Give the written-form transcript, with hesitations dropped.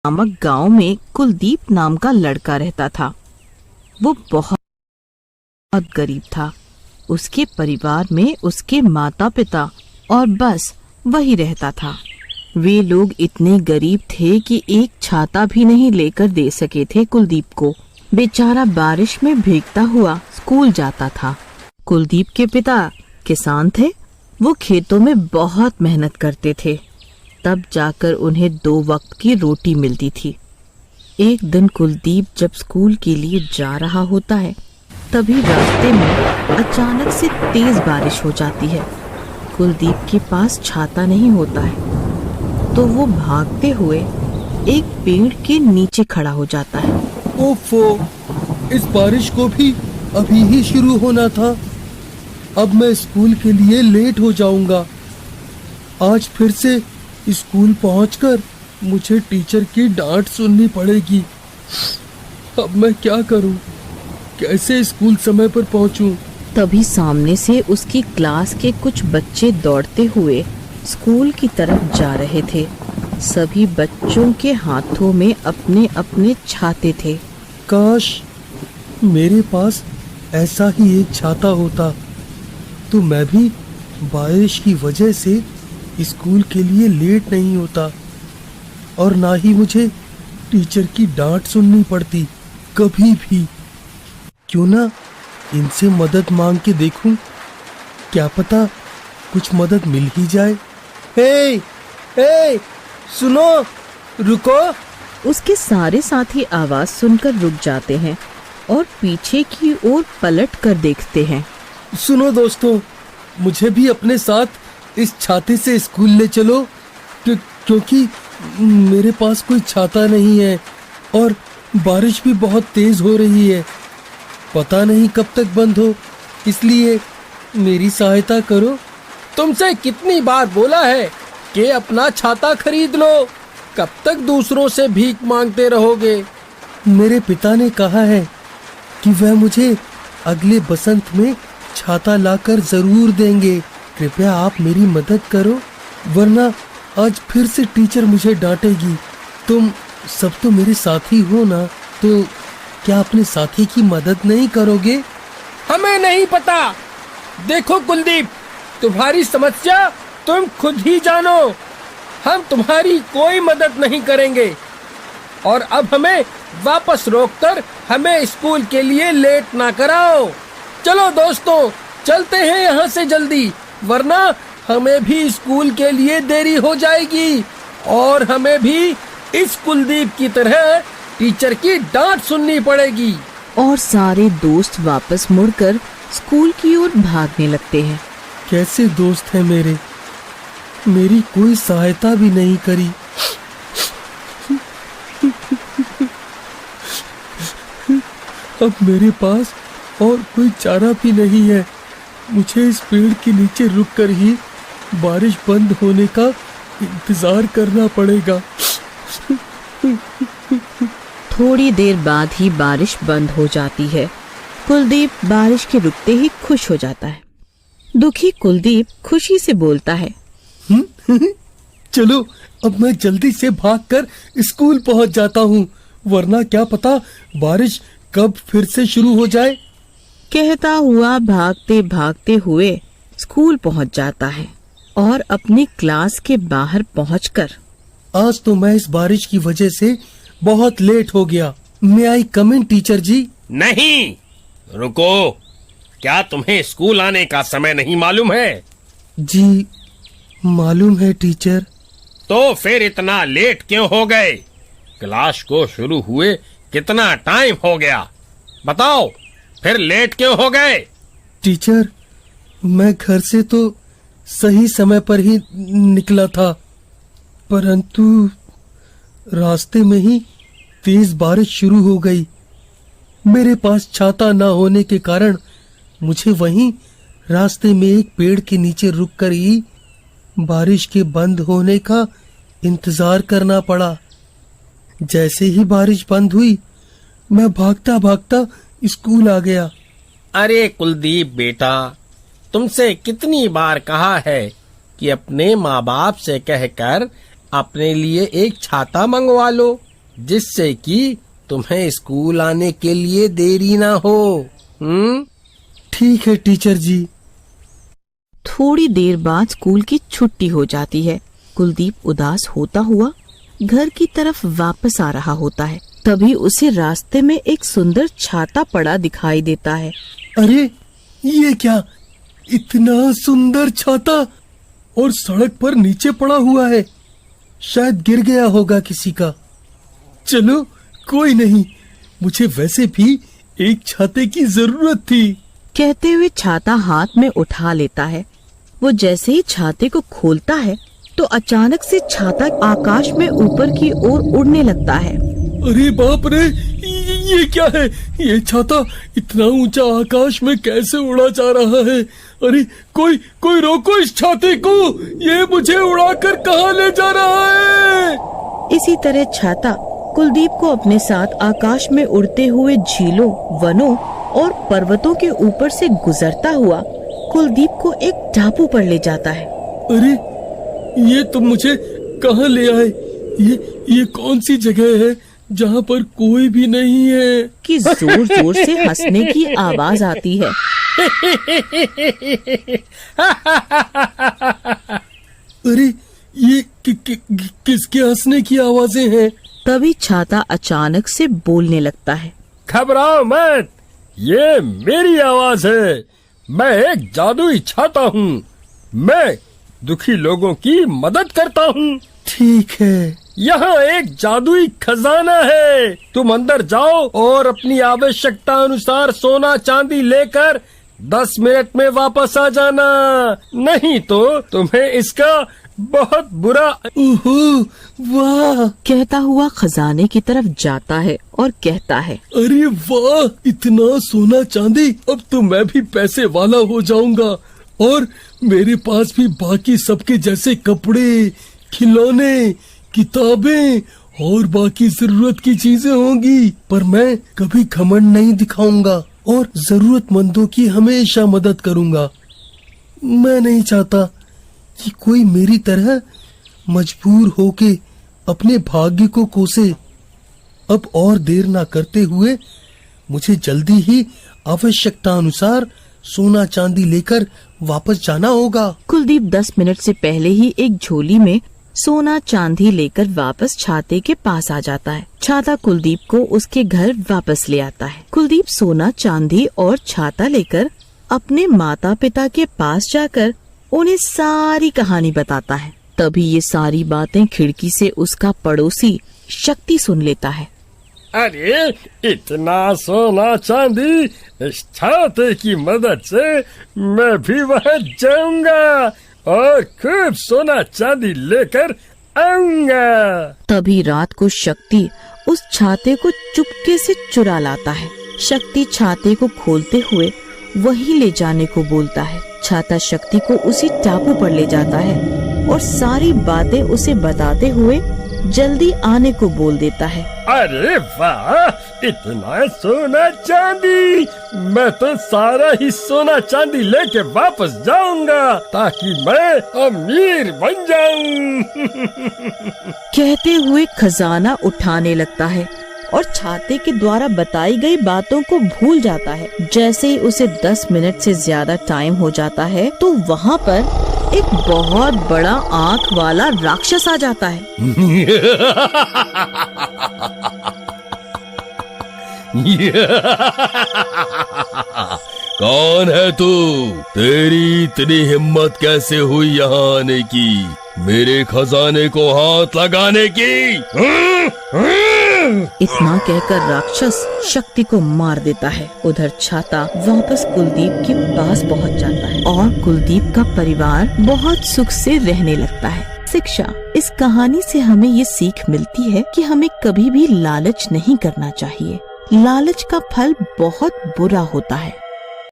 नामक गांव में कुलदीप नाम का लड़का रहता था। वो बहुत गरीब था। उसके परिवार में उसके माता पिता और बस वही रहता था। वे लोग इतने गरीब थे कि एक छाता भी नहीं लेकर दे सके थे कुलदीप को। बेचारा बारिश में भीगता हुआ स्कूल जाता था। कुलदीप के पिता किसान थे। वो खेतों में बहुत मेहनत करते थे, तब जाकर उन्हें 2 वक्त की रोटी मिलती थी। एक दिन कुलदीप जब स्कूल के लिए जा रहा होता है, तभी रास्ते में अचानक से तेज बारिश हो जाती है। कुलदीप के पास छाता नहीं होता है, तो वो भागते हुए एक पेड़ के नीचे खड़ा हो जाता है। ओफो, इस बारिश को भी अभी ही शुरू होना था। अब मैं स्कूल के लिए लेट हो जाऊंगा। आज फिर से स्कूल पहुंचकर मुझे टीचर की डांट सुननी पड़ेगी। अब मैं क्या करूं? कैसे स्कूल समय पर पहुंचूं? तभी सामने से उसकी क्लास के कुछ बच्चे दौड़ते हुए स्कूल की तरफ जा रहे थे। सभी बच्चों के हाथों में अपने अपने छाते थे। काश मेरे पास ऐसा ही एक छाता होता, तो मैं भी बारिश की वजह से स्कूल के लिए लेट नहीं होता और ना ही मुझे टीचर की डांट सुननी पड़ती कभी भी। क्यों ना इनसे मदद मांग के देखूं, क्या पता कुछ मदद मिल ही जाए। हे, हे, सुनो, रुको। उसके सारे साथी आवाज सुनकर रुक जाते हैं और पीछे की ओर पलट कर देखते हैं। सुनो दोस्तों, मुझे भी अपने साथ इस छाते से स्कूल ले चलो, क्योंकि मेरे पास कोई छाता नहीं है और बारिश भी बहुत तेज हो रही है। पता नहीं कब तक बंद हो, इसलिए मेरी सहायता करो। तुमसे कितनी बार बोला है कि अपना छाता खरीद लो? कब तक दूसरों से भीख मांगते रहोगे? मेरे पिता ने कहा है कि वह मुझे अगले बसंत में छाता लाकर जरूर देंगे। कृपया आप मेरी मदद करो, वरना आज फिर से टीचर मुझे डांटेगी। तुम सब तो मेरे साथी हो ना, तो क्या अपने साथी की मदद नहीं करोगे? हमें नहीं पता। देखो कुलदीप, तुम्हारी समस्या तुम खुद ही जानो। हम तुम्हारी कोई मदद नहीं करेंगे और अब हमें वापस रोककर हमें स्कूल के लिए लेट ना कराओ। चलो दोस्तों, चलते हैं यहाँ से जल्दी, वरना हमें भी स्कूल के लिए देरी हो जाएगी और हमें भी इस कुलदीप की तरह टीचर की डांट सुननी पड़ेगी। और सारे दोस्त वापस मुड़कर स्कूल की ओर भागने लगते हैं। कैसे दोस्त हैं मेरे, मेरी कोई सहायता भी नहीं करी। अब मेरे पास और कोई चारा भी नहीं है। मुझे इस पेड़ के नीचे रुककर ही बारिश बंद होने का इंतजार करना पड़ेगा। थोड़ी देर बाद ही बारिश बंद हो जाती है। कुलदीप बारिश के रुकते ही खुश हो जाता है। दुखी कुलदीप खुशी से बोलता है, चलो अब मैं जल्दी से भागकर स्कूल पहुंच जाता हूँ, वरना क्या पता बारिश कब फिर से शुरू हो जाए। कहता हुआ भागते भागते हुए स्कूल पहुंच जाता है और अपनी क्लास के बाहर पहुंचकर, आज तो मैं इस बारिश की वजह से बहुत लेट हो गया। मे आई कम इन टीचर जी? नहीं, रुको। क्या तुम्हें स्कूल आने का समय नहीं मालूम है? जी मालूम है टीचर। तो फिर इतना लेट क्यों हो गए? क्लास को शुरू हुए कितना टाइम हो गया? बताओ, फिर लेट क्यों हो गए? टीचर, मैं घर से तो सही समय पर ही निकला था, परंतु रास्ते में ही तेज बारिश शुरू हो गई। मेरे पास छाता न होने के कारण मुझे वहीं रास्ते में एक पेड़ के नीचे रुककर ही बारिश के बंद होने का इंतजार करना पड़ा। जैसे ही बारिश बंद हुई, मैं भागता भागता स्कूल आ गया। अरे कुलदीप बेटा, तुमसे कितनी बार कहा है कि अपने माँ बाप से कहकर अपने लिए एक छाता मंगवा लो। जिससे कि तुम्हें स्कूल आने के लिए देरी ना हो। ठीक है टीचर जी। थोड़ी देर बाद स्कूल की छुट्टी हो जाती है। कुलदीप उदास होता हुआ घर की तरफ वापस आ रहा होता है। तभी उसे रास्ते में एक सुंदर छाता पड़ा दिखाई देता है। अरे ये क्या, इतना सुंदर छाता और सड़क पर नीचे पड़ा हुआ है। शायद गिर गया होगा किसी का। चलो कोई नहीं, मुझे वैसे भी एक छाते की जरूरत थी। कहते हुए छाता हाथ में उठा लेता है। वो जैसे ही छाते को खोलता है तो अचानक से छाता आकाश में ऊपर की ओर उड़ने लगता है। अरे बाप रे, ये क्या है? ये छाता इतना ऊंचा आकाश में कैसे उड़ा जा रहा है? अरे कोई रोको इस छाते को, ये मुझे उड़ाकर कहाँ ले जा रहा है? इसी तरह छाता कुलदीप को अपने साथ आकाश में उड़ते हुए झीलों, वनों और पर्वतों के ऊपर से गुजरता हुआ कुलदीप को एक टापू पर ले जाता है। अरे ये तुम मुझे कहाँ ले आए? ये कौन सी जगह है जहाँ पर कोई भी नहीं है? कि जोर जोर से हंसने की आवाज आती है। अरे ये किसके हंसने की आवाजें हैं? तभी छाता अचानक से बोलने लगता है। घबराओ मत, ये मेरी आवाज है। मैं एक जादुई छाता हूँ। मैं दुखी लोगों की मदद करता हूँ। ठीक है। यहाँ एक जादुई खजाना है। तुम अंदर जाओ और अपनी आवश्यकता अनुसार सोना चांदी लेकर 10 मिनट में वापस आ जाना, नहीं तो तुम्हें इसका बहुत बुरा। ओहो वाह! कहता हुआ खजाने की तरफ जाता है और कहता है, अरे वाह, इतना सोना चांदी, अब तो मैं भी पैसे वाला हो जाऊंगा और मेरे पास भी बाकी सबके जैसे कपड़े, खिलौने, किताबें और बाकी जरूरत की चीजें होंगी। पर मैं कभी घमंड नहीं दिखाऊंगा और जरूरतमंदों की हमेशा मदद करूंगा। मैं नहीं चाहता कि कोई मेरी तरह मजबूर होके अपने भाग्य को कोसे। अब और देर ना करते हुए मुझे जल्दी ही आवश्यकता अनुसार सोना चांदी लेकर वापस जाना होगा। कुलदीप 10 मिनट से पहले ही एक झोली में सोना चांदी लेकर वापस छाते के पास आ जाता है। छाता कुलदीप को उसके घर वापस ले आता है। कुलदीप सोना चांदी और छाता लेकर अपने माता पिता के पास जाकर उन्हें सारी कहानी बताता है। तभी ये सारी बातें खिड़की से उसका पड़ोसी शक्ति सुन लेता है। अरे इतना सोना चांदी, इस छाते की मदद से मैं भी वहाँ जाऊंगा और खूब सोना चांदी लेकर आऊंगा। तभी रात को शक्ति उस छाते को चुपके से चुरा लाता है। शक्ति छाते को खोलते हुए वहीं ले जाने को बोलता है। छाता शक्ति को उसी टापू पर ले जाता है और सारी बातें उसे बताते हुए जल्दी आने को बोल देता है। अरे वाह, इतना सोना चांदी, मैं तो सारा ही सोना चांदी लेके वापस जाऊंगा ताकि मैं अमीर बन जाऊं। कहते हुए खजाना उठाने लगता है और छाते के द्वारा बताई गई बातों को भूल जाता है। जैसे ही उसे 10 मिनट से ज्यादा टाइम हो जाता है तो वहाँ पर एक बहुत बड़ा आँख वाला राक्षस आ जाता है। कौन है तू? तेरी इतनी हिम्मत कैसे हुई यहाँ आने की, मेरे खजाने को हाथ लगाने की? इतना कहकर राक्षस शक्ति को मार देता है। उधर छाता वापस कुलदीप के पास पहुंच जाता है और कुलदीप का परिवार बहुत सुख से रहने लगता है। शिक्षा: इस कहानी से हमें ये सीख मिलती है कि हमें कभी भी लालच नहीं करना चाहिए। लालच का फल बहुत बुरा होता है।